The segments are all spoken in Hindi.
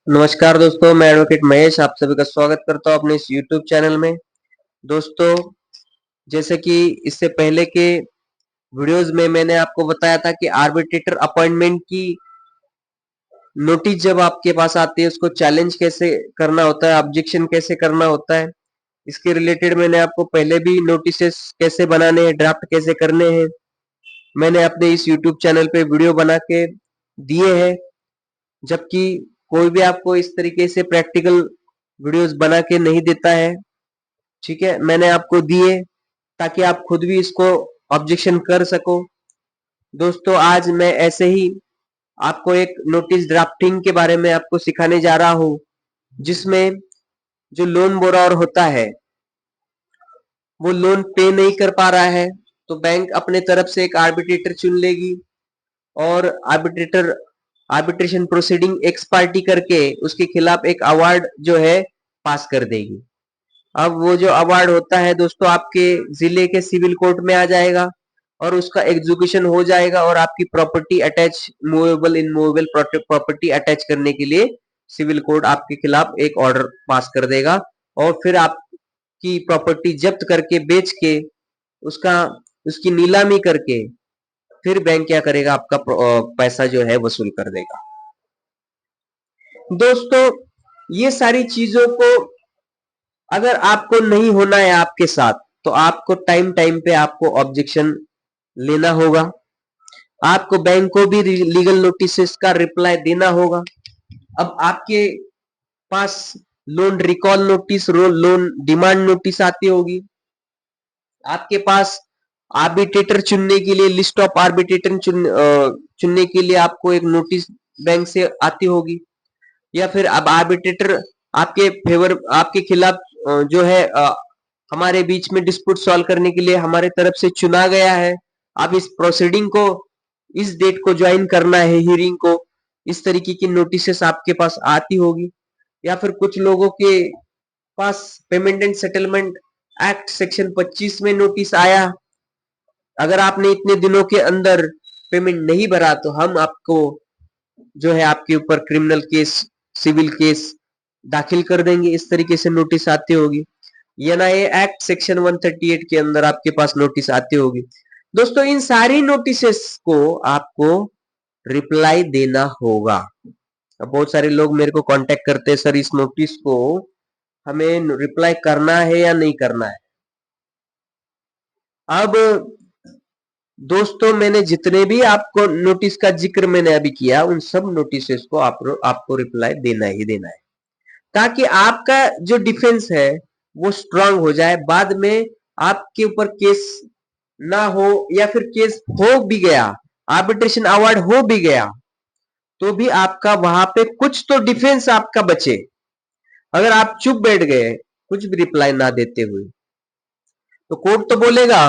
नमस्कार दोस्तों, मैं एडवोकेट महेश आप सभी का स्वागत करता हूँ अपने इस यूट्यूब चैनल में। दोस्तों, जैसे कि इससे पहले के वीडियोस में मैंने आपको बताया था कि आर्बिट्रेटर अपॉइंटमेंट की नोटिस जब आपके पास आती है उसको चैलेंज कैसे करना होता है, ऑब्जेक्शन कैसे करना होता है। इसके रिलेटेड मैंने आपको पहले भी नोटिसेस कैसे बनाने हैं, ड्राफ्ट कैसे करने हैं, मैंने अपने इस यूट्यूब चैनल पे वीडियो बना के दिए हैं। जबकि कोई भी आपको इस तरीके से प्रैक्टिकल वीडियोस बना के नहीं देता है, ठीक है, मैंने आपको दिए ताकि आप खुद भी इसको ऑब्जेक्शन कर सको। दोस्तों, आज मैं ऐसे ही आपको एक नोटिस ड्राफ्टिंग के बारे में आपको सिखाने जा रहा हूं, जिसमें जो लोन बोरोवर होता है वो लोन पे नहीं कर पा रहा है तो बैंक अपने तरफ से एक आर्बिट्रेटर चुन लेगी और arbitrator arbitration proceeding x party करके उसके खिलाफ एक अवार्ड जो है पास कर देगी। अब वो जो अवार्ड होता है दोस्तों आपके जिले के सिविल कोर्ट में आ जाएगा और उसका एग्जीक्यूशन हो जाएगा और आपकी property attach, movable immovable property attach करने के लिए सिविल कोर्ट आपके खिलाफ एक ऑर्डर पास कर देगा और फिर आपकी प्रॉपर्टी जब्त करके बेच के उसका उसकी नीलामी करके फिर बैंक क्या करेगा, आपका पैसा जो है वसूल कर देगा। दोस्तों, ये सारी चीजों को अगर आपको नहीं होना है आपके साथ तो आपको टाइम टाइम पे आपको ऑब्जेक्शन लेना होगा, आपको बैंक को भी लीगल नोटिस का रिप्लाई देना होगा। अब आपके पास loan recall notice, loan demand notice आती होगी, आपके पास आर्बिट्रेटर चुनने के लिए लिस्ट ऑफ आर्बिट्रेटर चुनने के लिए आपको एक नोटिस बैंक से आती होगी, या फिर अब आर्बिट्रेटर आपके फेवर आपके खिलाफ जो है हमारे बीच में डिस्प्यूट सॉल्व करने के लिए हमारे तरफ से चुना गया है, अब इस प्रोसीडिंग को इस डेट को ज्वाइन करना है हियरिंग को, इस तरीके की नोटिसेस आपके पास आती होगी। या फिर कुछ लोगों के पास payment and settlement act section 25 में नोटिस आया, अगर आपने इतने दिनों के अंदर पेमेंट नहीं भरा तो हम आपको जो है आपके ऊपर क्रिमिनल केस, सिविल केस दाखिल कर देंगे, इस तरीके से नोटिस आती होगी। एनआईए एक्ट सेक्शन 138 के अंदर आपके पास नोटिस आती होगी। दोस्तों, इन सारी नोटिसेस को आपको रिप्लाई देना होगा। अब बहुत सारे लोग मेरे को कांटेक्ट करते हैं, सर इस नोटिस को हमें रिप्लाई करना है या नहीं करना है। अब दोस्तों, मैंने जितने भी आपको नोटिस का जिक्र मैंने अभी किया उन सब नोटिसेस को आपको रिप्लाई देना ही देना है, ताकि आपका जो डिफेंस है वो स्ट्रांग हो जाए। बाद में आपके ऊपर केस ना हो या फिर केस हो भी गया, आर्बिट्रेशन अवार्ड हो भी गया, तो भी आपका वहां पे कुछ तो डिफेंस आपका बचे। अगर आप चुप बैठ गए कुछ भी रिप्लाई ना देते हुए तो कोर्ट तो बोलेगा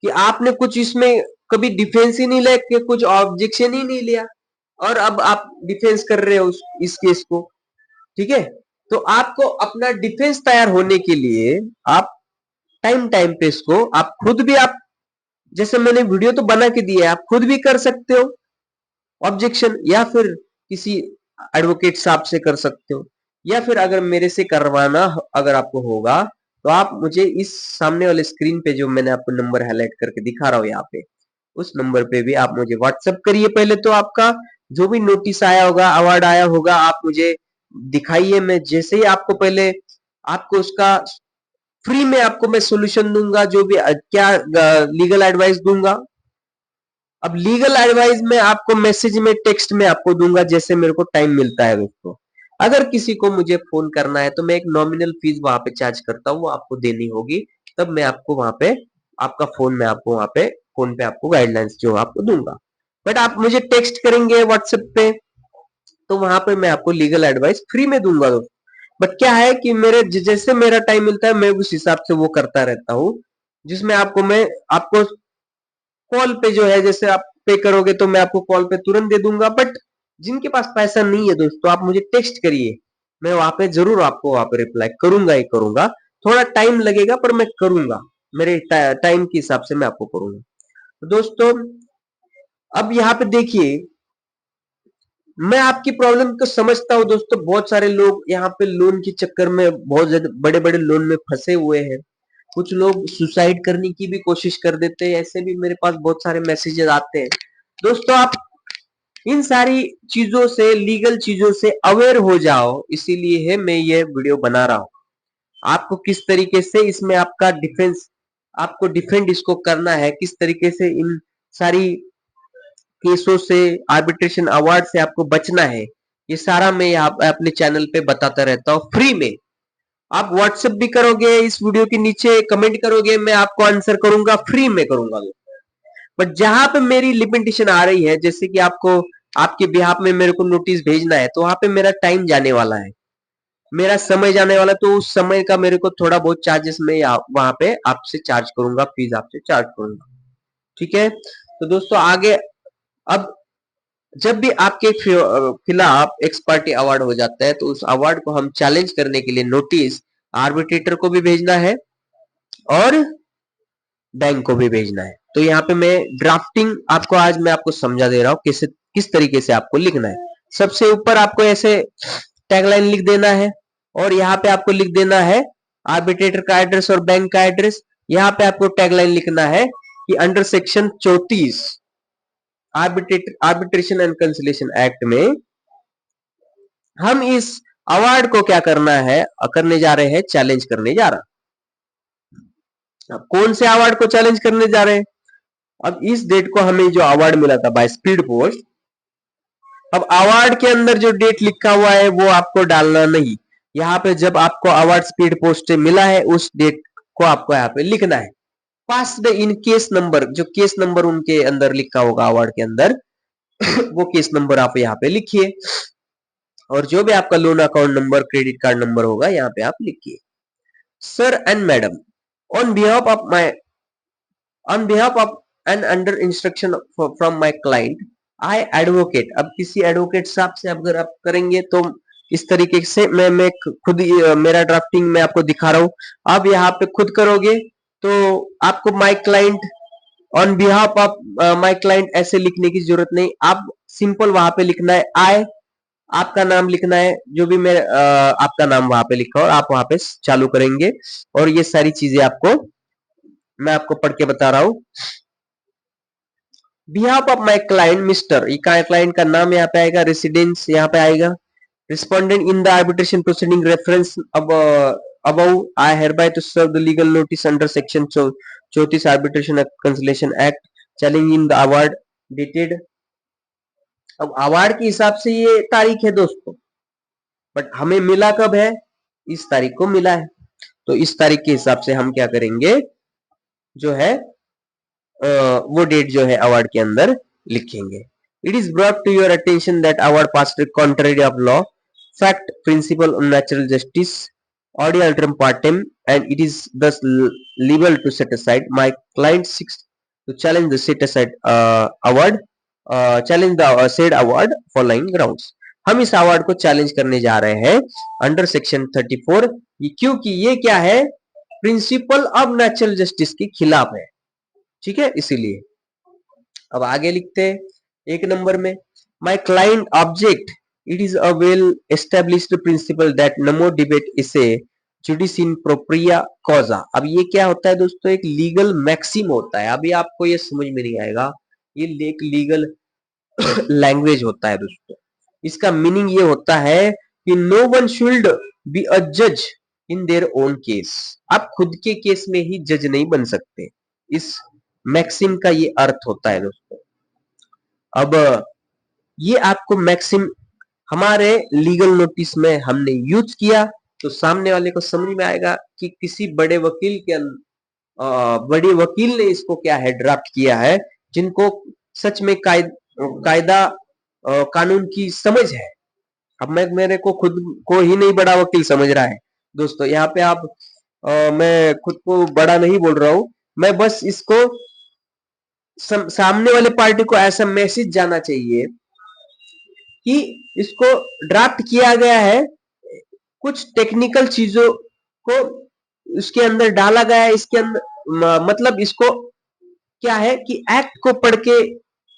कि आपने कुछ इसमें कभी डिफेंस ही नहीं लिया, कुछ ऑब्जेक्शन ही नहीं लिया और अब आप डिफेंस कर रहे हो इस केस को, ठीक है। तो आपको अपना डिफेंस तैयार होने के लिए आप टाइम टाइम पे इसको आप खुद भी, आप जैसे मैंने वीडियो तो बना के दिया है, आप खुद भी कर सकते हो ऑब्जेक्शन, या फिर किसी एडवोकेट साहब से कर सकते हो, या फिर अगर मेरे से करवाना अगर आपको होगा तो आप मुझे इस सामने वाले स्क्रीन पे जो मैंने आपको नंबर हाईलाइट करके दिखा रहा हूं यहाँ पे, उस नंबर पे भी आप मुझे व्हाट्सएप करिए। पहले तो आपका जो भी नोटिस आया होगा, अवार्ड आया होगा, आप मुझे दिखाइए। मैं जैसे ही आपको पहले आपको उसका फ्री में आपको मैं सोल्यूशन दूंगा, जो भी क्या लीगल एडवाइस दूंगा। अब लीगल एडवाइस में आपको मैसेज में, टेक्स्ट में आपको दूंगा जैसे मेरे को टाइम मिलता है दोस्तों। अगर किसी को मुझे फोन करना है तो मैं एक नॉमिनल फीस वहां पे चार्ज करता हूँ, वो आपको देनी होगी, तब मैं आपको वहां पे आपका फोन में आपको वहां पे फोन पे आपको गाइडलाइंस जो आपको दूंगा। बट आप मुझे टेक्स्ट करेंगे व्हाट्सएप पे तो वहां पे मैं आपको लीगल एडवाइस फ्री में दूंगा दोस्तों। बट क्या है कि मेरे जैसे मेरा टाइम मिलता है मैं उस हिसाब से वो करता रहता हूँ, जिसमें आपको मैं आपको कॉल पे जो है, जैसे आप पे करोगे तो मैं आपको कॉल पे तुरंत दे दूंगा। बट जिनके पास पैसा नहीं है दोस्तों, आप मुझे टेक्स्ट करिए, मैं वहां पे जरूर आपको वहां पे रिप्लाई करूंगा ही करूंगा। थोड़ा टाइम लगेगा पर मैं करूंगा, मेरे टाइम के हिसाब से मैं आपको करूंगा। तो दोस्तों, अब यहाँ पे देखिए, मैं आपकी प्रॉब्लम को समझता हूँ दोस्तों। बहुत सारे लोग यहाँ पे लोन के चक्कर में बहुत ज्यादा बड़े बड़े लोन में फंसे हुए हैं। कुछ लोग सुसाइड करने की भी कोशिश कर देते हैं, ऐसे भी मेरे पास बहुत सारे मैसेजेस आते हैं। दोस्तों आप इन सारी चीजों से, लीगल चीजों से अवेयर हो जाओ, इसीलिए है मैं ये वीडियो बना रहा हूँ। आपको किस तरीके से इसमें आपका डिफेंस, आपको डिफेंड इसको करना है, किस तरीके से इन सारी केसों से, आर्बिट्रेशन अवार्ड से आपको बचना है, ये सारा मैं यहाँ अपने चैनल पे बताता रहता हूँ फ्री में। आप व्हाट्सएप भी करोगे, इस वीडियो के नीचे कमेंट करोगे, मैं आपको आंसर करूंगा, फ्री में करूंगा। बट जहां पे मेरी लिमिटेशन आ रही है, जैसे कि आपको आपके बिहाफ में मेरे को नोटिस भेजना है, तो वहां पे मेरा टाइम जाने वाला है, मेरा समय जाने वाला, तो उस समय का मेरे को थोड़ा बहुत चार्जेस मैं वहां पे आपसे चार्ज करूंगा, फीस आपसे चार्ज करूंगा। ठीक है, तो दोस्तों आगे, अब जब भी आपके खिलाफ एक्स पार्टी अवार्ड हो जाता है, तो उस अवार्ड को हम चैलेंज करने के लिए नोटिस आर्बिट्रेटर को भी भेजना है और बैंक को भी भेजना है। तो यहाँ पे मैं ड्राफ्टिंग आपको आज मैं आपको समझा दे रहा हूँ किस किस तरीके से आपको लिखना है। सबसे ऊपर आपको ऐसे टैगलाइन लिख देना है और यहाँ पे आपको लिख देना है आर्बिट्रेटर का एड्रेस और बैंक का एड्रेस। यहाँ पे आपको टैगलाइन लिखना है कि under section 34 arbitration and conciliation act में हम इस अवार्ड को क्या करना है, करने जा रहे हैं, चैलेंज करने जा रहा। अब कौन से अवार्ड को चैलेंज करने जा रहे हैं? अब इस डेट को हमें जो अवार्ड मिला था बाय स्पीड पोस्ट, अब अवार्ड के अंदर जो डेट लिखा हुआ है वो आपको डालना नहीं। यहाँ पे जब आपको अवार्ड स्पीड पोस्ट से मिला है, उस डेट को आपको यहाँ पे लिखना है। पास्ड इन केस नंबर, जो केस नंबर उनके अंदर लिखा होगा अवार्ड के अंदर वो केस नंबर आप यहाँ पे लिखिए, और जो भी आपका loan account number, credit card number होगा यहाँ पे आप लिखिए। Sir and madam, on behalf of my, on behalf of and under instruction from my client, I advocate। अब किसी एडवोकेट साहब से अगर आप करेंगे तो इस तरीके से मैं खुद मेरा ड्राफ्टिंग मैं आपको दिखा रहा हूं। अब यहाँ पे खुद करोगे तो आपको my client, on behalf of my client ऐसे लिखने की जरूरत नहीं। आप सिंपल वहां पे लिखना है आई, आपका नाम लिखना है, जो भी मैं आपका नाम वहां पे लिखा और आप वहां पे चालू करेंगे, और ये सारी चीजें आपको मैं आपको पढ़ के बता रहा हूं। Behalf of my client mister, client का नाम यहाँ पे आएगा, रेसिडेंस यहाँ पे आएगा, respondent in the arbitration proceeding reference above, I hereby to serve the legal notice under section 34 arbitration and conciliation act challenging the award dated। अब अवार्ड के हिसाब से ये तारीख है दोस्तों, बट हमें मिला कब है, इस तारीख को मिला है। तो इस तारीख के हिसाब से हम क्या करेंगे, जो है वो डेट जो है अवार्ड के अंदर लिखेंगे। It is brought to your attention that award passed contrary of law, fact, principle on natural justice, audi alteram partem, and it is thus legal to set aside। My client seeks to challenge the set aside award, challenge the said award following grounds। हम इस अवार्ड को चैलेंज करने जा रहे हैं अंडर सेक्शन 34, क्योंकि ये क्या है, प्रिंसिपल ऑफ नेचुरल जस्टिस के खिलाफ है। ठीक है, इसीलिए। अब आगे लिखते हैं एक नंबर में, my client object, it is a well established principle that no more debate is a judex in propria causa. अब ये क्या होता है दोस्तों, एक लीगल मैक्सिम होता है। अभी आपको ये समझ में नहीं आएगा, ये एक लीगल लैंग्वेज होता है दोस्तों। इसका मीनिंग ये होता है कि no one should be a जज इन देयर ओन केस। आप खुद के केस में ही जज नहीं बन सकते, इस मैक्सिम का ये अर्थ होता है दोस्तों। अब ये आपको मैक्सिम हमारे लीगल नोटिस में हमने यूज किया, तो सामने वाले को समझ में आएगा कि किसी बड़े वकील के बड़े वकील ने इसको क्या है, ड्राफ्ट किया है, जिनको सच में कायदा कानून की समझ है। अब मैं मेरे को खुद को ही नहीं बड़ा वकील समझ रहा है दोस्तों, यहाँ पे आप मैं खुद को बड़ा नहीं बोल रहा हूं, मैं बस इसको सामने वाले पार्टी को ऐसा मैसेज जाना चाहिए कि इसको ड्राफ्ट किया गया है, कुछ टेक्निकल चीजों को इसके अंदर डाला गया है, इसके अंदर मतलब इसको क्या है कि एक्ट को पढ़ के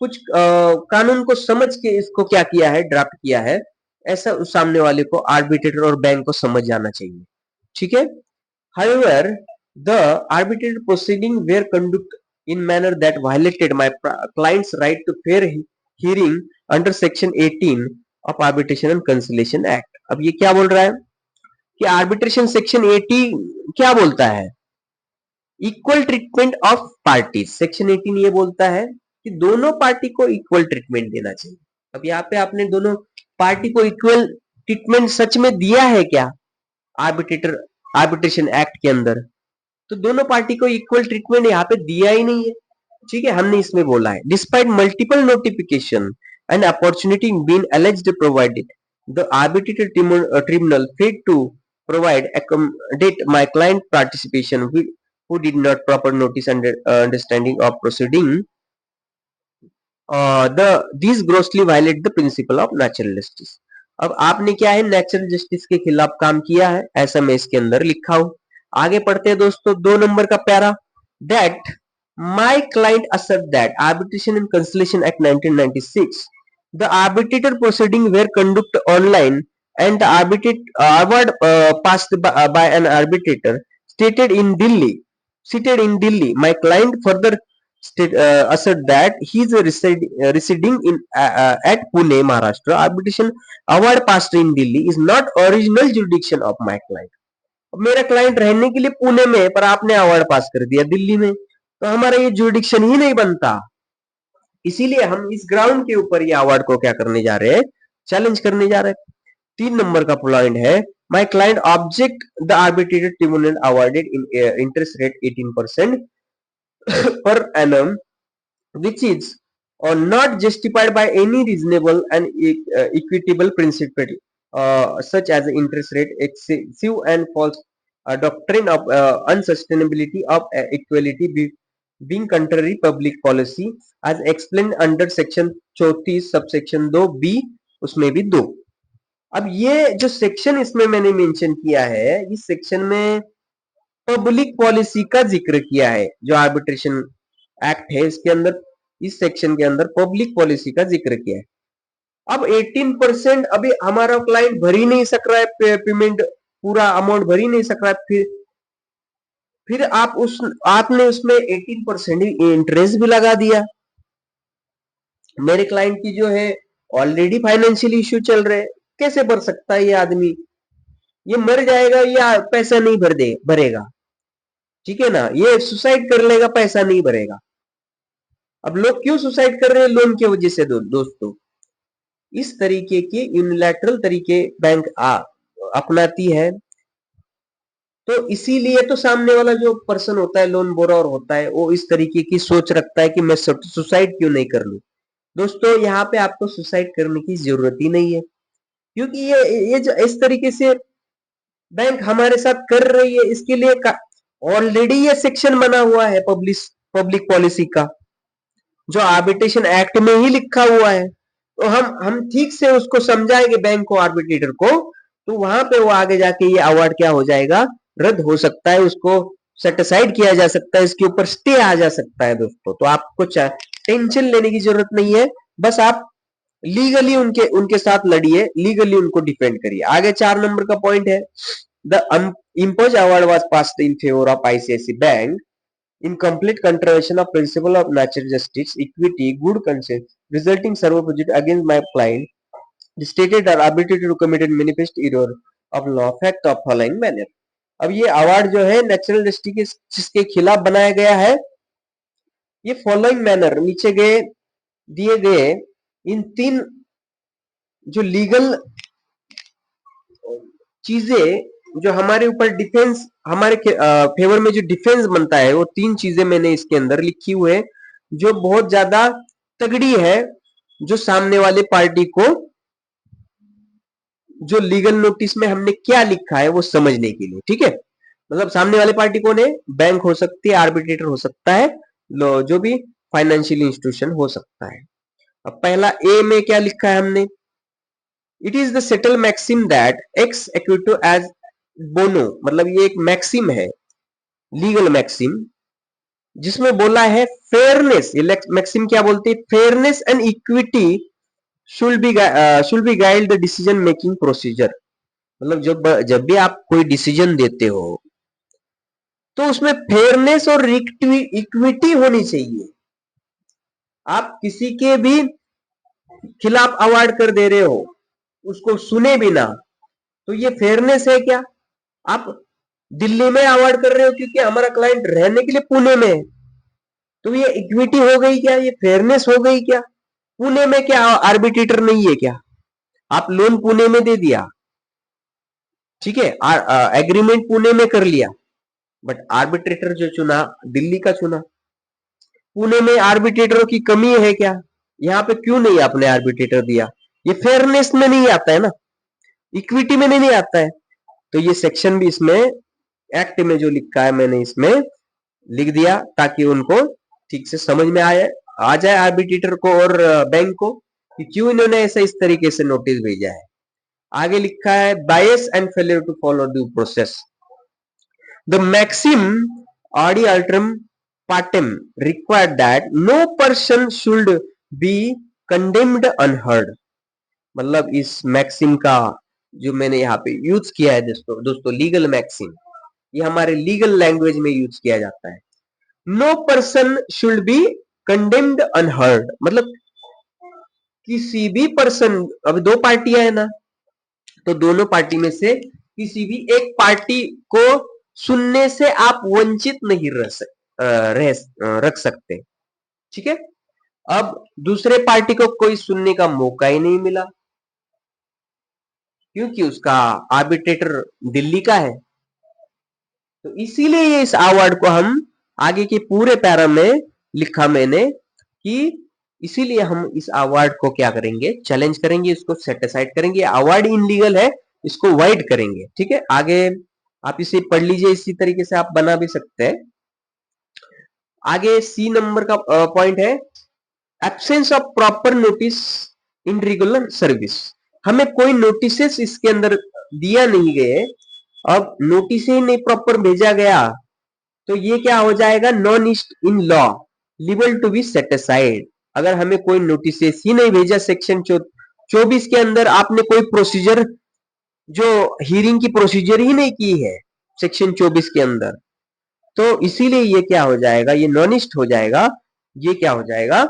कुछ कानून को समझ के इसको क्या किया है, ड्राफ्ट किया है, ऐसा उस सामने वाले को, आर्बिट्रेटर और बैंक को समझ जाना चाहिए, ठीक है। However, the arbitrated proceeding were conducted in manner that violated my client's right to fair hearing under Section 18 of Arbitration and Conciliation Act. अब ये क्या बोल रहा है कि आर्बिट्रेशन सेक्शन 80 क्या बोलता है, equal treatment of parties. Section 18 ये बोलता है कि दोनों पार्टी को इक्वल ट्रीटमेंट देना चाहिए। अब यहाँ पे आपने दोनों पार्टी को इक्वल ट्रीटमेंट सच में दिया है क्या आर्बिट्रेशन एक्ट के अंदर? तो दोनों पार्टी को इक्वल ट्रीटमेंट यहाँ पे दिया ही नहीं है, ठीक है। हमने इसमें बोला है despite multiple notification and opportunity been alleged provided the arbitrated tribunal failed to provide accommodate my client participation who did not proper notice and understanding of proceeding these grossly violate the principle of natural justice। अब आपने क्या है, नेचुरल जस्टिस के खिलाफ काम किया है, ऐसा मैं इसके अंदर लिखा हूं। आगे पढ़ते हैं दोस्तों, 2 नंबर का प्यारा, that my client assert that Arbitration and Conciliation Act 1996 the arbitrator proceeding were conducted online and the award passed by an arbitrator stated in Delhi seated in Delhi। My client further assert that he is residing in at Pune, Maharashtra। Arbitration award passed in Delhi is not original jurisdiction of my client। मेरा क्लाइंट रहने के लिए पुणे में है, पर आपने अवार्ड पास कर दिया दिल्ली में, तो हमारा ये जुरिडिक्शन ही नहीं बनता। इसीलिए हम इस ग्राउंड के ऊपर ये अवार्ड को क्या करने जा रहे हैं, चैलेंज करने जा रहे हैं। 3 नंबर का पॉइंट है, my client object the arbitrated tribunal awarded in interest rate 18% per annum which is or not justified by any reasonable and equitable principle such as interest rate excessive and false doctrine of unsustainability of equality being contrary public policy as explained under section 34 subsection 2 b उसमें भी 2। अब ये जो सेक्शन इसमें मैंने मेंशन किया है, इस सेक्शन में पब्लिक पॉलिसी का जिक्र किया है। जो आर्बिट्रेशन एक्ट है इसके अंदर, इस सेक्शन के अंदर पब्लिक पॉलिसी का जिक्र किया है। अब 18% अभी हमारा क्लाइंट भर ही नहीं सक रहा है, पेमेंट पूरा अमाउंट भर ही नहीं सक रहा है, फिर आपने उसमें 18% इंटरेस्ट भी लगा दिया। मेरे क्लाइंट की जो है ऑलरेडी फाइनेंशियल इश्यू चल रहे हैं, कैसे भर सकता है ये आदमी? ये मर जाएगा या पैसा नहीं भरेगा, ठीक है ना। ये सुसाइड कर लेगा, पैसा नहीं भरेगा। अब लोग क्यों सुसाइड कर रहे हैं? लोन की वजह से। दोस्तों, इस तरीके के यूनिलैटरल तरीके बैंक अपनाती है, तो इसीलिए तो सामने वाला जो पर्सन होता है, लोन बोरोवर होता है, वो इस तरीके की सोच रखता है कि मैं सुसाइड क्यों नहीं कर लूं। दोस्तों, यहाँ पे आपको सुसाइड करने की जरूरत ही नहीं है, क्योंकि ये जो इस तरीके से बैंक हमारे साथ कर रही है, इसके लिए ऑलरेडी ये सेक्शन बना हुआ है पब्लिक पॉलिसी का, जो आर्बिट्रेशन एक्ट में ही लिखा हुआ है। तो हम ठीक से उसको समझाएंगे बैंक को, आर्बिट्रेटर को, तो वहां पे वो आगे जाके ये अवार्ड क्या हो जाएगा, रद्द हो सकता है, उसको सेटिसाइड किया जा सकता है, इसके ऊपर स्टे आ जा सकता है। दोस्तों, तो आपको टेंशन लेने की जरूरत नहीं है, बस आप लीगली उनके साथ लड़िए, लीगली उनको डिफेंड करिए। आगे 4 नंबर का पॉइंट है, the imposed award was passed in favor of ICICI Bank in complete contravention of principle of natural justice, equity, good conscience, resulting servo project against my client, stated or arbitrated to committed manifest error of law fact of following manner। अब ये अवार्ड जो है नेचुरल जस्टिस के खिलाफ बनाया गया है, ये फॉलोइंग मैनर नीचे दिए गए इन 3 जो लीगल चीजें जो हमारे ऊपर डिफेंस, हमारे फेवर में जो डिफेंस बनता है, वो 3 चीजें मैंने इसके अंदर लिखी हुई है, जो बहुत ज्यादा तगड़ी है, जो सामने वाले पार्टी को जो लीगल नोटिस में हमने क्या लिखा है वो समझने के लिए, ठीक है। मतलब सामने वाले पार्टी कौन है? बैंक हो सकती है, आर्बिट्रेटर हो सकता है, जो भी फाइनेंशियल इंस्टीट्यूशन हो सकता है। अब पहला ए में क्या लिखा है हमने, it is the settle maxim that ex aequo et bono. मतलब ये एक मैक्सिम है, लीगल मैक्सिम, जिसमें बोला है फेयरनेस, ये मैक्सिम क्या बोलती है, fairness and equity should be guide the decision making procedure. मतलब जब भी आप कोई डिसीजन देते हो तो उसमें फेयरनेस और इक्विटी होनी चाहिए। आप किसी के भी खिलाफ अवार्ड कर दे रहे हो, उसको सुने बिना, तो ये फेयरनेस है क्या? आप दिल्ली में अवार्ड कर रहे हो क्योंकि हमारा क्लाइंट रहने के लिए पुणे में है, तो ये इक्विटी हो गई क्या? ये फेयरनेस हो गई क्या? पुणे में क्या आर्बिट्रेटर नहीं है क्या? आप लोन पुणे में दे दिया, ठीक है, एग्रीमेंट पुणे में कर लिया, बट आर्बिट्रेटर जो चुना दिल्ली का चुना। पुणे में आर्बिट्रेटरों की कमी है क्या? यहाँ पे क्यों नहीं आपने आर्बिट्रेटर दिया? ये फेयरनेस में नहीं आता है ना, इक्विटी में नहीं आता है। तो ये सेक्शन भी इसमें एक्ट में जो लिखा है मैंने इसमें लिख दिया ताकि उनको ठीक से समझ में आ जाए आर्बिट्रेटर को और बैंक को कि क्यों इन्होंने ऐसा इस तरीके से नोटिस भेजा है। आगे लिखा है bias and failure to follow due process. The maxim audi alteram partem required that no person should be condemned unheard. मतलब इस मैक्सिम का जो मैंने यहाँ पे यूज किया है दोस्तों लीगल मैक्सिम, ये हमारे लीगल लैंग्वेज में यूज किया जाता है। No person should be condemned unheard, मतलब किसी भी पर्सन, अब दो पार्टियां है ना, तो दोनों पार्टी में से किसी भी एक पार्टी को सुनने से आप वंचित नहीं रख सकते, ठीक है। अब दूसरे पार्टी को कोई सुनने का मौका ही नहीं मिला क्योंकि उसका आर्बिट्रेटर दिल्ली का है। तो इसीलिए इस अवार्ड को हम आगे के पूरे पैरा में लिखा मैंने कि इसीलिए हम इस अवार्ड को क्या करेंगे, चैलेंज करेंगे, इसको सेट असाइड करेंगे। अवार्ड इनलीगल है, इसको वाइड करेंगे, ठीक है। आगे आप इसे पढ़ लीजिए, इसी तरीके से आप बना भी सकते हैं। आगे सी नंबर का पॉइंट है absence of proper notice in regular service. हमें कोई नोटिस इसके अंदर दिया नहीं गए, अब नोटिस ही नहीं प्रॉपर भेजा गया तो ये क्या हो जाएगा, non est in law liable to be set aside. अगर हमें कोई नोटिस ही नहीं भेजा सेक्शन 24 के अंदर, आपने कोई प्रोसीजर जो हियरिंग की प्रोसीजर ही नहीं की है सेक्शन 24 के अंदर, तो इसीलिए ये क्या हो जाएगा, ये नॉन ईस्ट हो जाएगा। ये क्या हो जाएगा,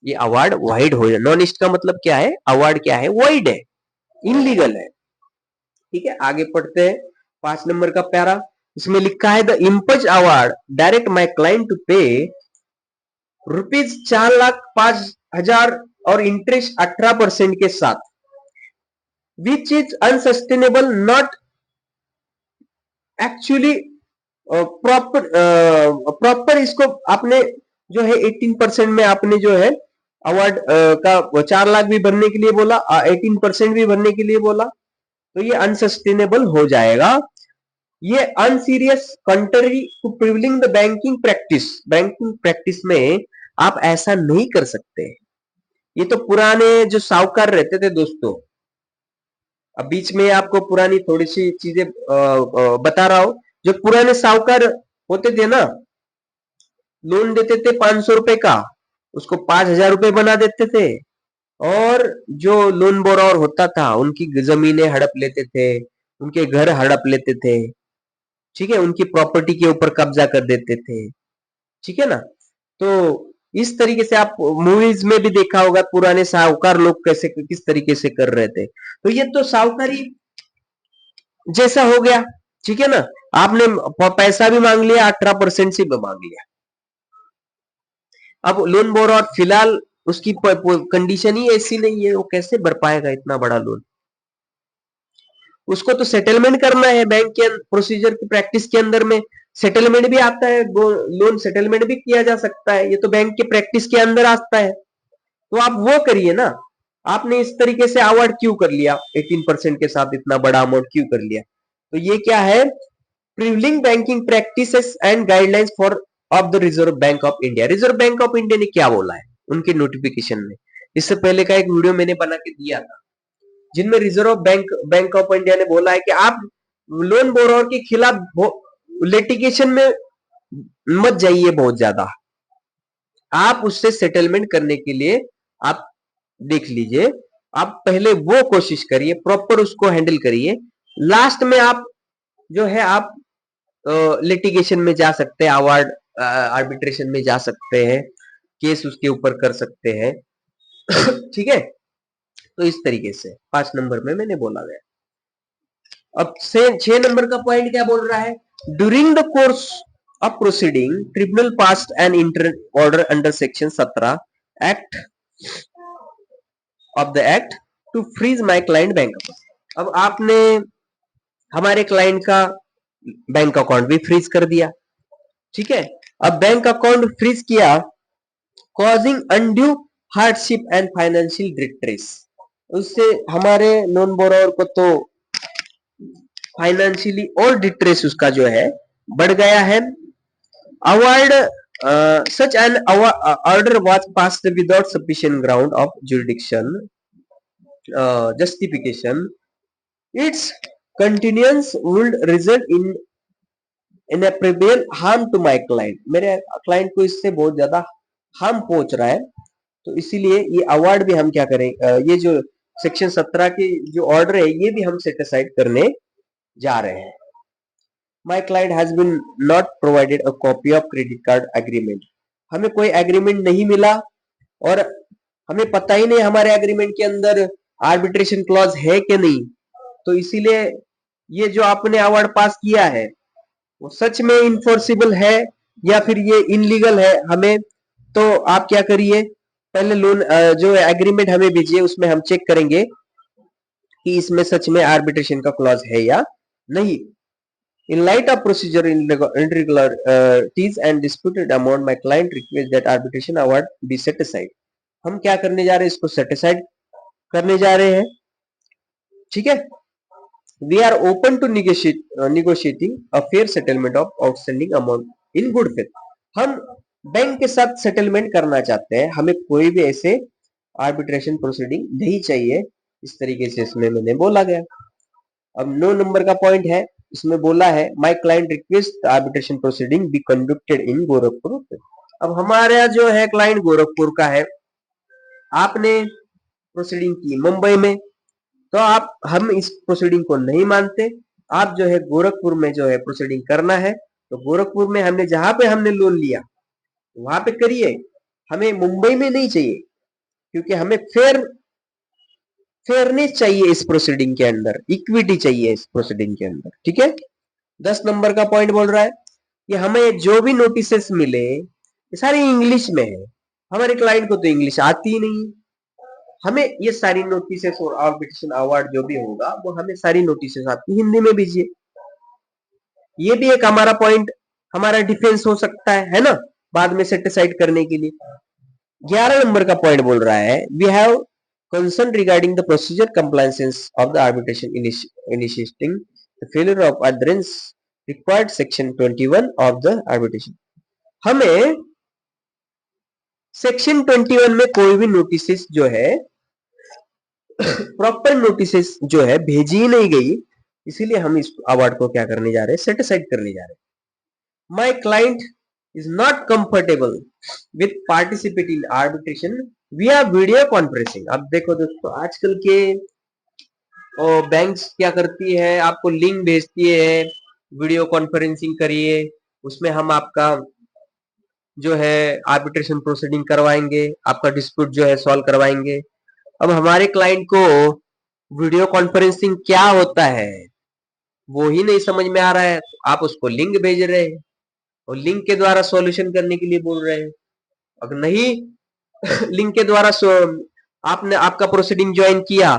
ये अवार्ड वाइड हो जाएगा। नॉन ईस्ट का मतलब क्या है, अवार्ड क्या है, वाइड है, इनलीगल है, ठीक है। आगे पढ़ते हैं 5 नंबर का पैरा। इसमें लिखा है द इम्पज award direct my client to pay rupees 4,05,000 और इंटरेस्ट 18% के साथ, which is unsustainable not actually proper. Proper इसको आपने जो है 18% में आपने जो है अवार्ड का 4 लाख भी भरने के लिए बोला, 18% भी भरने के लिए बोला, तो ये अनसस्टेनेबल हो जाएगा। ये unserious country to prevailing the banking practice. Banking practice में आप ऐसा नहीं कर सकते। ये तो पुराने जो साहूकार रहते थे दोस्तों, अब बीच में आपको पुरानी थोड़ी सी चीजें बता रहा हूं। जो पुराने साहूकार होते थे ना, लोन देते थे 500 रुपए का, उसको 5,000 रुपए बना देते थे, और जो लोन बोरोवर होता था उनकी जमीनें हड़प लेते थे, उनके घर हड़प लेते थे, ठीक है, उनकी प्रॉपर्टी के ऊपर कब्जा कर देते थे, ठीक है ना। तो इस तरीके से आप मूवीज में भी देखा होगा पुराने साहूकार लोग कैसे किस तरीके से कर रहे थे। तो ये तो साहूकारी जैसा हो गया, ठीक है ना। आपने पैसा भी मांग लिया, 18% से भी मांग लिया। अब लोन बोरोवर फिलहाल उसकी कंडीशन ही ऐसी नहीं है, वो कैसे भर पाएगा इतना बड़ा लोन। उसको तो सेटलमेंट करना है, बैंक के प्रोसीजर की प्रैक्टिस के अंदर में सेटलमेंट भी आता है, लोन सेटलमेंट भी किया जा सकता है, ये तो बैंक के प्रैक्टिस के अंदर आता है। तो आप वो करिए ना। आपने इस तरीके से अवॉइड क्यों कर लिया, 18% के साथ इतना बड़ा अमाउंट क्यों कर लिया? तो ये क्या है, prevailing banking practices and guidelines for of the reserve bank of India. Reserve bank of India ने क्या बोला है उनके नोटिफिकेशन में, इससे पहले का एक वीडियो मैंने बना के दिया था, जिनमें रिजर्व बैंक ऑफ इंडिया ने बोला है कि आप लोन बोरोवर के खिलाफ लिटिगेशन में मत जाइए बहुत ज्यादा, आप उससे सेटलमेंट करने के लिए आप देख लीजिए, आप पहले वो कोशिश करिए, प्रॉपर उसको हैंडल करिए। लास्ट में आप जो है आप लिटिगेशन में जा सकते हैं, अवार्ड आर्बिट्रेशन में जा सकते हैं, केस उसके ऊपर कर सकते हैं। ठीक है, तो इस तरीके से 5 नंबर में मैंने बोला गया। अब से 6 नंबर का पॉइंट क्या बोल रहा है, during the course of proceeding tribunal passed an inter order under section 17 act of the act to freeze my client bank account. अब आपने हमारे क्लाइंट का बैंक अकाउंट भी फ्रीज कर दिया, ठीक है। अब बैंक अकाउंट फ्रीज किया, causing undue hardship and financial distress, उससे हमारे नॉन बोरोवर को तो फाइनेंशियली और डिस्ट्रेस उसका जो है बढ़ गया है। Award such an order was passed without sufficient ground of jurisdiction justification. Its continuance would result in irreparable harm to my client. मेरे क्लाइंट को इससे बहुत ज्यादा हार्म पहुंच रहा है, तो इसीलिए ये अवार्ड भी हम क्या करें, ये जो सेक्शन 17 की जो ऑर्डर है ये भी हम सेट असाइड करने जा रहे हैं। My client has been not provided a copy of credit card agreement. हमें कोई एग्रीमेंट नहीं मिला और हमें पता ही नहीं हमारे एग्रीमेंट के अंदर आर्बिट्रेशन क्लॉज है कि नहीं, तो इसीलिए ये जो आपने अवार्ड पास किया है वो सच में इनफोर्सिबल है या फिर ये इनलीगल है। हमें तो आप क्या करिए, पहले लोन जो एग्रीमेंट हमें भेजिए उसमें हम चेक करेंगे कि इसमें सच में आर्बिट्रेशन का क्लॉज है या नहीं। In light of procedure irregularities and disputed amount, my client requests that arbitration award be set aside. हम क्या करने जा रहे हैं, इसको set aside करने जा रहे हैं, ठीक है। We are open to negotiating a fair settlement of outstanding amount in good faith. हम बैंक के साथ सेटलमेंट करना चाहते हैं, हमें कोई भी ऐसे आर्बिट्रेशन प्रोसीडिंग नहीं चाहिए, इस तरीके से इसमें मैंने बोला गया। अब 9 नंबर का पॉइंट है, इसमें बोला है my client request arbitration proceeding be conducted in Gorakhpur. अब हमारा जो है क्लाइंट गोरखपुर का है, आपने प्रोसीडिंग की मुंबई में, तो आप हम इस प्रोसीडिंग को नहीं मानते, आप जो है गोरखपुर में जो है प्रोसीडिंग करना है, तो गोरखपुर में हमने जहां पे हमने लोन लिया वहां पे करिए, हमें मुंबई में नहीं चाहिए, क्योंकि हमें फेयरनेस चाहिए इस प्रोसीडिंग के अंदर, इक्विटी चाहिए इस प्रोसीडिंग के अंदर, ठीक है। 10 नंबर का पॉइंट बोल रहा है कि हमें जो भी नोटिसेस मिले ये सारी इंग्लिश में है, हमारे क्लाइंट को तो इंग्लिश आती ही नहीं, हमें ये सारी नोटिसेस और आर्बिट्रेशन अवार्ड जो भी होगा वो हमें सारी नोटिसेस आपकी हिंदी में भेजिए। ये भी एक हमारा पॉइंट, हमारा डिफेंस हो सकता है ना, बाद में सेटिसाइड करने के लिए। 11 नंबर का पॉइंट बोल रहा है we have concern regarding the procedure compliances of the arbitration initiating the failure of adherence required section 21 of the arbitration. हमें सेक्शन 21 में कोई भी नोटिस जो है प्रॉपर नोटिस जो है भेजी ही नहीं गई, इसीलिए हम इस अवार्ड को क्या करने जा रहे हैं, सेटिसाइड करने जा रहे हैं। My client is not comfortable with participate in arbitration विया वीडियो कॉन्फ्रेंसिंग। अब देखो दोस्तों, आजकल के बैंक्स क्या करती है, आपको लिंक भेजती है, वीडियो कॉन्फ्रेंसिंग करिए, उसमें हम आपका जो है आर्बिट्रेशन प्रोसीडिंग करवाएंगे, आपका डिस्प्यूट जो है सॉल्व करवाएंगे। अब हमारे क्लाइंट को वीडियो कॉन्फ्रेंसिंग क्या होता है वो ही नहीं समझ में आ रहा है, तो आप उसको लिंक भेज रहे हैं और लिंक के द्वारा सॉल्यूशन करने के लिए बोल रहे हैं। अगर नहीं लिंक के द्वारा आपने आपका प्रोसीडिंग ज्वाइन किया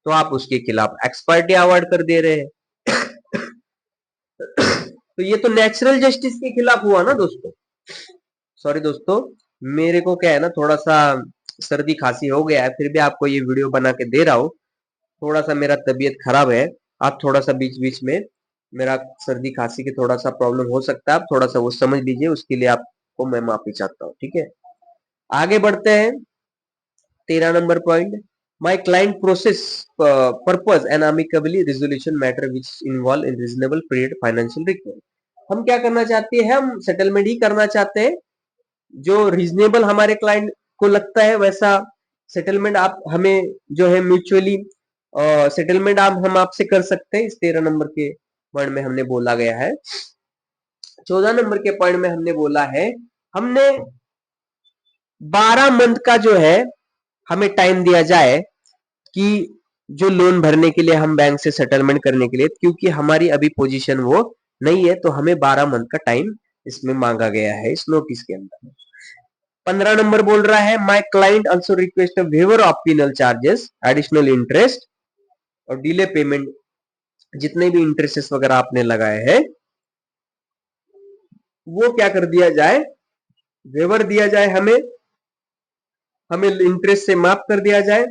तो आप उसके खिलाफ एक्सपर्टी अवार्ड कर दे रहे हैं। तो ये तो नेचुरल जस्टिस के खिलाफ हुआ ना दोस्तों। सॉरी दोस्तों, मेरे को क्या है ना, थोड़ा सा सर्दी खांसी हो गया है, फिर भी आपको ये वीडियो बना के दे रहा हूँ। थोड़ा सा मेरा तबीयत खराब है, आप थोड़ा सा बीच बीच में मेरा सर्दी खांसी की थोड़ा सा प्रॉब्लम हो सकता है, आप थोड़ा सा वो समझ लीजिए, उसके लिए आपको मैं माफी चाहता हूँ, ठीक है। आगे बढ़ते हैं, 13 number point, my client process purpose and amicably resolution matter which involve in reasonable period financial requirement. हम क्या करना चाहते हैं, हम सेटलमेंट ही करना चाहते हैं, जो रीजनेबल हमारे क्लाइंट को लगता है वैसा सेटलमेंट आप हमें जो है म्यूचुअली सेटलमेंट हम आपसे कर सकते हैं। इस 13 नंबर के पॉइंट में हमने बोला गया है। 14 नंबर के पॉइंट में हमने बोला है, हमने 12 मंथ का जो है हमें टाइम दिया जाए कि जो लोन भरने के लिए हम बैंक से सेटलमेंट करने के लिए, क्योंकि हमारी अभी पोजीशन वो नहीं है, तो हमें 12 मंथ का टाइम इसमें मांगा गया है इस नोटिस के अंदर। 15 नंबर बोल रहा है, my client also request a waiver of penal charges, additional interest और डिले पेमेंट, जितने भी इंटरेस्ट वगैरह आपने लगाए हैं वो क्या कर दिया जाए, वेवर दिया जाए, हमें इंटरेस्ट से माफ कर दिया जाए।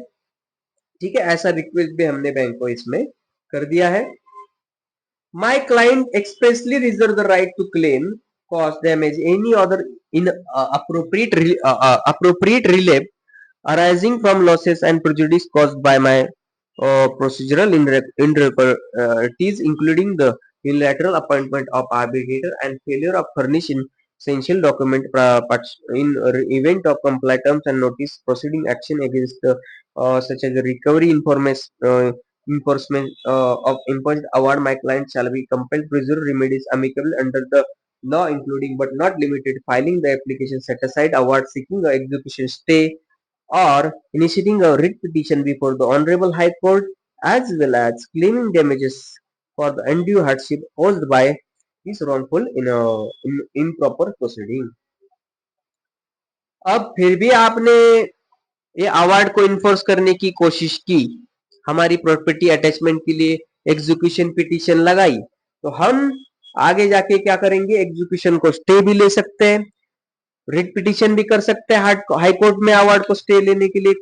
ठीक है, ऐसा रिक्वेस्ट भी हमने बैंक को इसमें कर दिया है। My client expressly reserve the right to claim cost damage any other in appropriate relief arising from losses and prejudice caused by my procedural irregularities, including the unilateral appointment of arbitrator and failure of furnish essential document in event of compliant terms and notice proceeding action against such as the recovery information enforcement of imposed award. My client shall be compelled to reserve remedies amicable under the law, including but not limited filing the application set aside award, seeking the execution stay, or initiating a writ petition before the Honorable High Court, as well as claiming damages for the undue hardship caused by this wrongful improper proceeding. अब फिर भी आपने ये अवार्ड को इन्फोर्स करने की कोशिश की, हमारी प्रॉपर्टी अटैचमेंट के लिए एग्जीक्यूशन पिटीशन लगाई, तो हम आगे जाके क्या करेंगे, एग्जीक्यूशन को स्टे भी ले सकते हैं, रिट पिटीशन भी कर सकते हैं हाई कोर्ट में अवार्ड को स्टे लेने के लिए,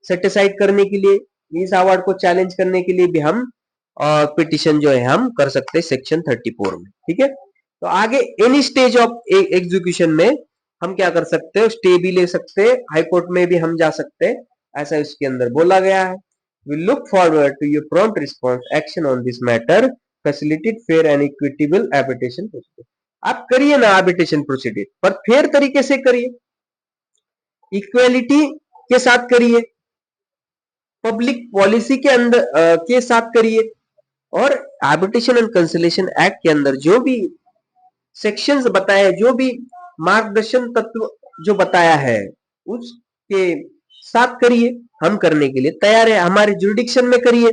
सेटिसाइड करने के लिए, इस अवार्ड को चैलेंज करने के लिए भी हम पिटीशन जो है हम कर सकते हैं सेक्शन 34 में। ठीक है, तो आगे एनी स्टेज ऑफ एग्जीक्यूशन में हम क्या कर सकते हैं, स्टे भी ले सकते हैं, हाई कोर्ट में भी हम जा सकते हैं, ऐसा इसके अंदर बोला गया है। We look forward to your prompt response action on this matter, facilitate fair and equitable arbitration procedure. आप करिए ना आर्बिट्रेशन प्रोसीडर, पर फेयर तरीके से करिए, इक्वेलिटी के साथ करिए, पब्लिक पॉलिसी के अंदर के साथ करिए, और आर्बिट्रेशन एंड कंसलेशन एक्ट के अंदर जो भी सेक्शंस बताए, जो भी मार्गदर्शन तत्व जो बताया है उसके साथ करिए। हम करने के लिए तैयार है, हमारे जुरिडिक्शन में करिए,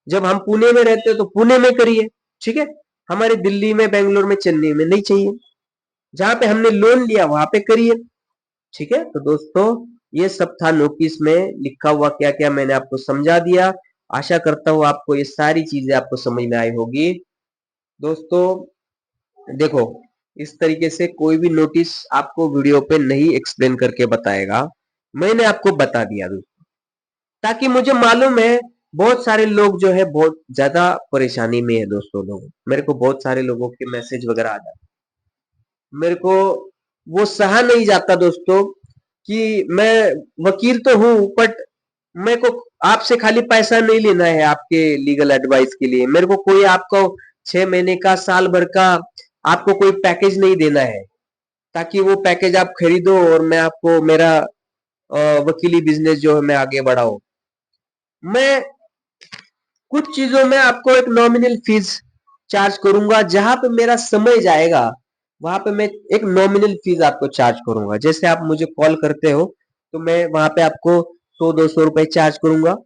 जब हम पुणे में रहते हैं तो पुणे में करिए। ठीक है, हमारे दिल्ली में, बेंगलोर में, चेन्नई में नहीं चाहिए, जहां पे हमने लोन लिया वहां पे करिए। ठीक है, तो दोस्तों ये सब था नोटिस में लिखा हुआ, क्या क्या मैंने आपको समझा दिया। आशा करता हूं आपको ये सारी चीजें आपको समझ में आई होगी। दोस्तों देखो, इस तरीके से कोई भी नोटिस आपको वीडियो पे नहीं एक्सप्लेन करके बताएगा, मैंने आपको बता दिया दोस्तों, ताकि मुझे मालूम है बहुत सारे लोग जो है बहुत ज्यादा परेशानी में है दोस्तों। लोग, मेरे को बहुत सारे लोगों के मैसेज वगैरह आ जाते, मेरे को वो सहा नहीं जाता दोस्तों कि मैं वकील तो हूं, बट मेरे को आपसे खाली पैसा नहीं लेना है आपके लीगल एडवाइस के लिए, मेरे को कोई आपको 6 महीने का, साल भर का आपको कोई पैकेज नहीं देना है, ताकि वो पैकेज आप खरीदो और मैं आपको मेरा वकीली बिजनेस जो है मैं आगे बढ़ाऊं। मैं कुछ चीजों में आपको एक नॉमिनल फीस चार्ज करूंगा, जहां पे मेरा समय जाएगा वहां पे मैं एक नॉमिनल फीस आपको चार्ज करूंगा। जैसे आप मुझे कॉल करते हो तो मैं वहां पे आपको 100-200 रुपए चार्ज करूंगा,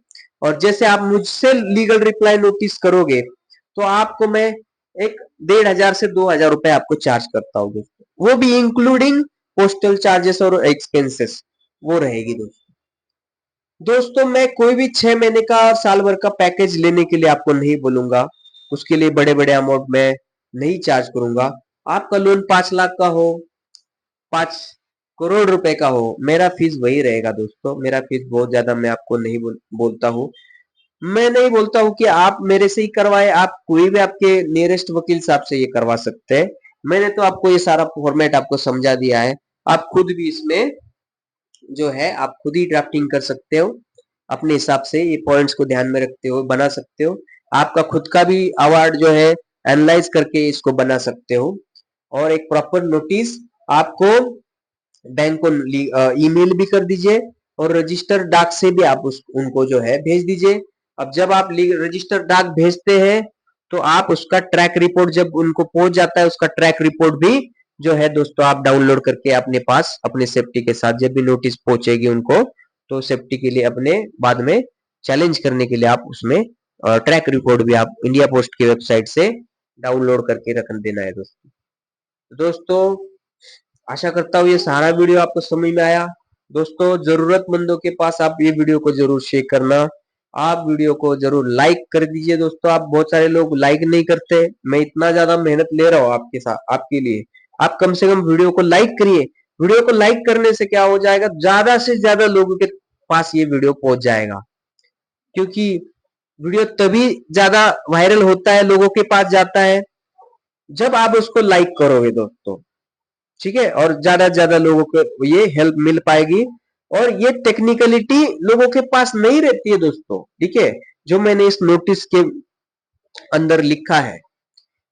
और जैसे आप मुझसे लीगल रिप्लाई नोटिस करोगे तो आपको मैं एक 1,500 से 2,000 रुपए आपको चार्ज करता हूँ दोस्तों, वो भी इंक्लूडिंग पोस्टल चार्जेस और एक्सपेंसेस वो रहेगी दोस्तों। दोस्तों मैं कोई भी 6 महीने का, साल भर का पैकेज लेने के लिए आपको नहीं बोलूंगा, उसके लिए बड़े बड़े अमाउंट में नहीं चार्ज करूंगा। आपका लोन 5 लाख का हो, 5 करोड़ रुपए का हो, मेरा फीस वही रहेगा दोस्तों। मेरा फीस बहुत ज्यादा मैं आपको नहीं बोलता हूँ। मैं नहीं बोलता हूँ कि आप मेरे से ही करवाए, आप कोई भी आपके नियरेस्ट वकील साहब से ये करवा सकते हैं। मैंने तो आपको ये सारा फॉर्मेट आपको समझा दिया है, आप खुद भी इसमें जो है आप खुद ही ड्राफ्टिंग कर सकते हो, अपने हिसाब से ये पॉइंट्स को ध्यान में रखते हो बना सकते हो। आपका खुद का भी अवार्ड जो है एनालाइज करके इसको बना सकते हो। और एक प्रॉपर नोटिस आपको बैंक को ईमेल भी कर दीजिए और रजिस्टर डाक से भी आप उनको जो है भेज दीजिए। अब जब आप रजिस्टर डाक भेजते हैं तो आप उसका ट्रैक रिपोर्ट जब उनको पहुंच जाता है, उसका ट्रैक रिपोर्ट भी जो है दोस्तों आप डाउनलोड करके अपने पास अपने सेफ्टी के साथ जब भी नोटिस पहुंचेगी उनको, तो सेफ्टी के लिए अपने बाद में चैलेंज करने के लिए आप उसमें ट्रैक रिपोर्ट भी आप इंडिया पोस्ट की वेबसाइट से डाउनलोड करके रख देना है दोस्तों। दोस्तों आशा करता हूँ ये सारा वीडियो आपको समझ में आया। दोस्तों जरूरतमंदों के पास आप ये वीडियो को जरूर शेयर करना। आप वीडियो को जरूर लाइक कर दीजिए दोस्तों। आप बहुत सारे लोग लाइक नहीं करते, मैं इतना ज्यादा मेहनत ले रहा हूँ आपके साथ आपके लिए, आप कम से कम वीडियो को लाइक करिए। वीडियो को लाइक करने से क्या हो जाएगा, ज्यादा से ज्यादा लोगों के पास ये वीडियो पहुंच जाएगा, क्योंकि वीडियो तभी ज्यादा वायरल होता है, लोगों के पास जाता है जब आप उसको लाइक करोगे दोस्तों, ठीक है। और ज्यादा से ज्यादा लोगों को ये हेल्प मिल पाएगी। और ये टेक्निकलिटी लोगों के पास नहीं रहती है दोस्तों, ठीक है, जो मैंने इस नोटिस के अंदर लिखा है,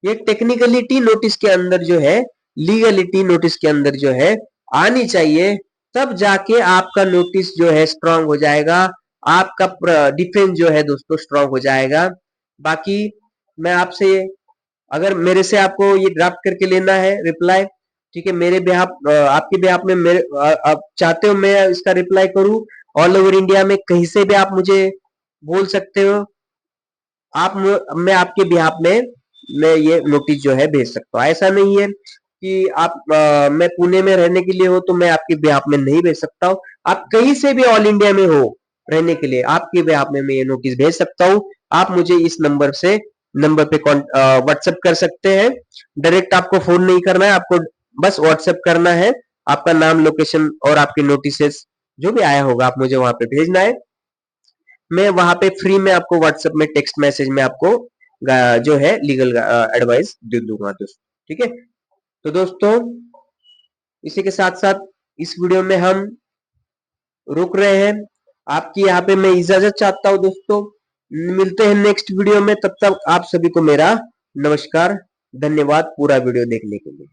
ये टेक्निकलिटी नोटिस के अंदर जो है, लीगलिटी नोटिस के अंदर जो है आनी चाहिए, तब जाके आपका नोटिस जो है स्ट्रांग हो जाएगा, आपका डिफेंस जो है दोस्तों स्ट्रांग हो जाएगा। बाकी मैं आपसे, अगर मेरे से आपको ये ड्राफ्ट करके लेना है रिप्लाई, ठीक है, मेरे बिहाफ आपके बिहाफ में मेरे आप चाहते हो मैं इसका रिप्लाई करूं ऑल ओवर इंडिया में, कहीं से भी आप मुझे बोल सकते हो, आप मैं आपके बिहाफ में मैं ये नोटिस जो है भेज सकता हूँ। ऐसा नहीं है कि आप मैं पुणे में रहने के लिए हो तो मैं आपके बिहाफ में नहीं भेज सकता हूँ। आप कहीं से भी ऑल इंडिया में हो रहने के लिए, आपके बिहाफ में मैं ये नोटिस भेज सकता हूँ। आप मुझे इस नंबर पे व्हाट्सएप कर सकते हैं। डायरेक्ट आपको फोन नहीं करना है, आपको बस व्हाट्सएप करना है, आपका नाम, लोकेशन और आपके नोटिसेस जो भी आया होगा आप मुझे वहां पे भेजना है। मैं वहां पे फ्री में आपको व्हाट्सएप में टेक्स्ट मैसेज में आपको जो है लीगल एडवाइस दे दूंगा दोस्तों, ठीक है। तो दोस्तों इसी के साथ साथ इस वीडियो में हम रुक रहे हैं, आपकी यहाँ पे मैं इजाजत चाहता हूँ दोस्तों। मिलते हैं नेक्स्ट वीडियो में, तब तक आप सभी को मेरा नमस्कार, धन्यवाद पूरा वीडियो देखने के लिए।